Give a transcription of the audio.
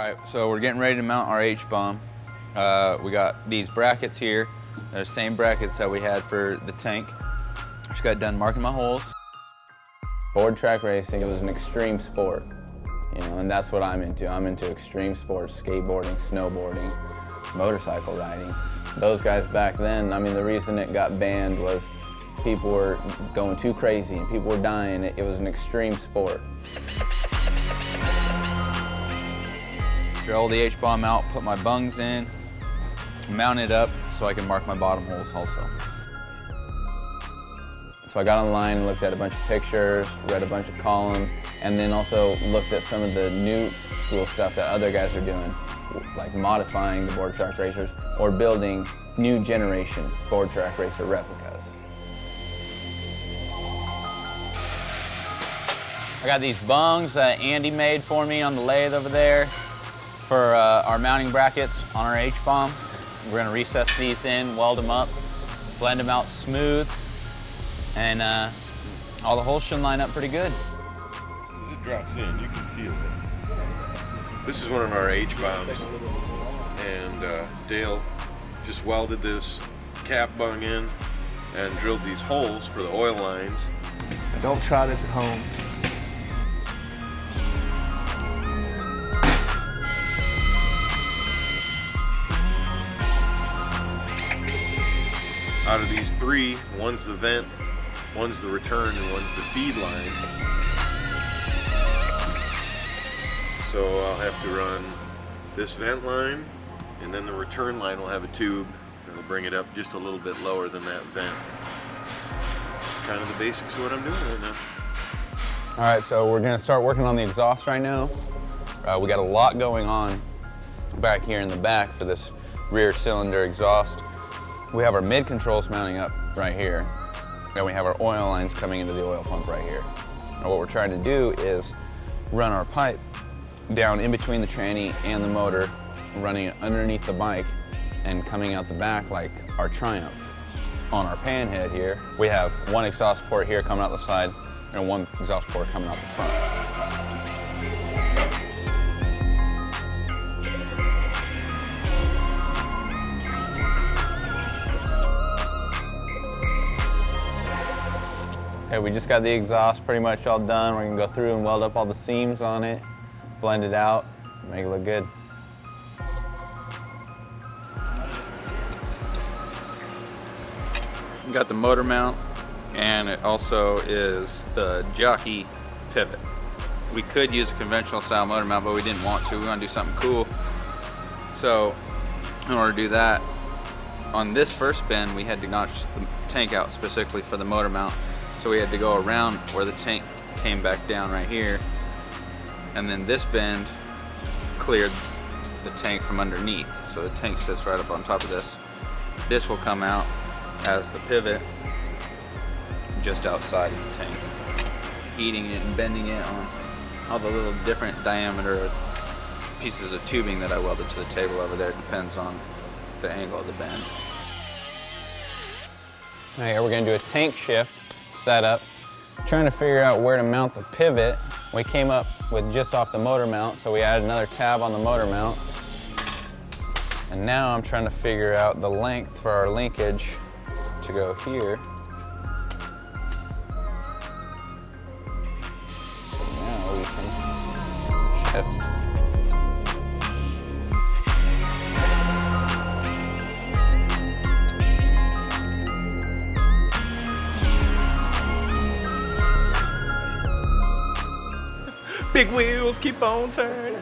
All right, so we're getting ready to mount our H-bomb. We got these brackets here. They're the same brackets that we had for the tank. Just got done marking my holes. Board track racing, it was an extreme sport, you know, and that's what I'm into. I'm into extreme sports, skateboarding, snowboarding, motorcycle riding. Those guys back then, I mean, the reason it got banned was people were going too crazy and people were dying. It was an extreme sport. Roll the H-bomb out, put my bungs in, mount it up so I can mark my bottom holes also. So I got online and looked at a bunch of pictures, read a bunch of columns, and then also looked at some of the new school stuff that other guys are doing, like modifying the board track racers or building new generation board track racer replicas. I got these bungs that Andy made for me on the lathe over there for our mounting brackets on our H-bomb. We're gonna recess these in, weld them up, blend them out smooth, and all the holes should line up pretty good. As it drops in, you can feel it. This is one of our H-bombs, and Dale just welded this cap bung in and drilled these holes for the oil lines. Don't try this at home. Out of these three, one's the vent, one's the return, and one's the feed line. So I'll have to run this vent line, and then the return line will have a tube that'll bring it up just a little bit lower than that vent. Kind of the basics of what I'm doing right now. All right, so we're gonna start working on the exhaust right now. We got a lot going on back here in the back for this rear cylinder exhaust. We have our mid controls mounting up right here, and we have our oil lines coming into the oil pump right here. Now what we're trying to do is run our pipe down in between the tranny and the motor, running it underneath the bike and coming out the back like our Triumph. On our pan head here, we have one exhaust port here coming out the side and one exhaust port coming out the front. Okay, we just got the exhaust pretty much all done. We're gonna go through and weld up all the seams on it, blend it out, make it look good. We got the motor mount, and it also is the jockey pivot. We could use a conventional style motor mount, but we didn't want to. We want to do something cool. So in order to do that, on this first bend, we had to notch the tank out specifically for the motor mount. So we had to go around where the tank came back down right here. And then this bend cleared the tank from underneath. So the tank sits right up on top of this. This will come out as the pivot just outside of the tank. Heating it and bending it on all the little different diameter pieces of tubing that I welded to the table over there. Depends on the angle of the bend. All right, we're gonna do a tank shift setup. Trying to figure out where to mount the pivot. We came up with just off the motor mount, so we added another tab on the motor mount. And now I'm trying to figure out the length for our linkage to go here. So now we can shift. Big wheels keep on turning.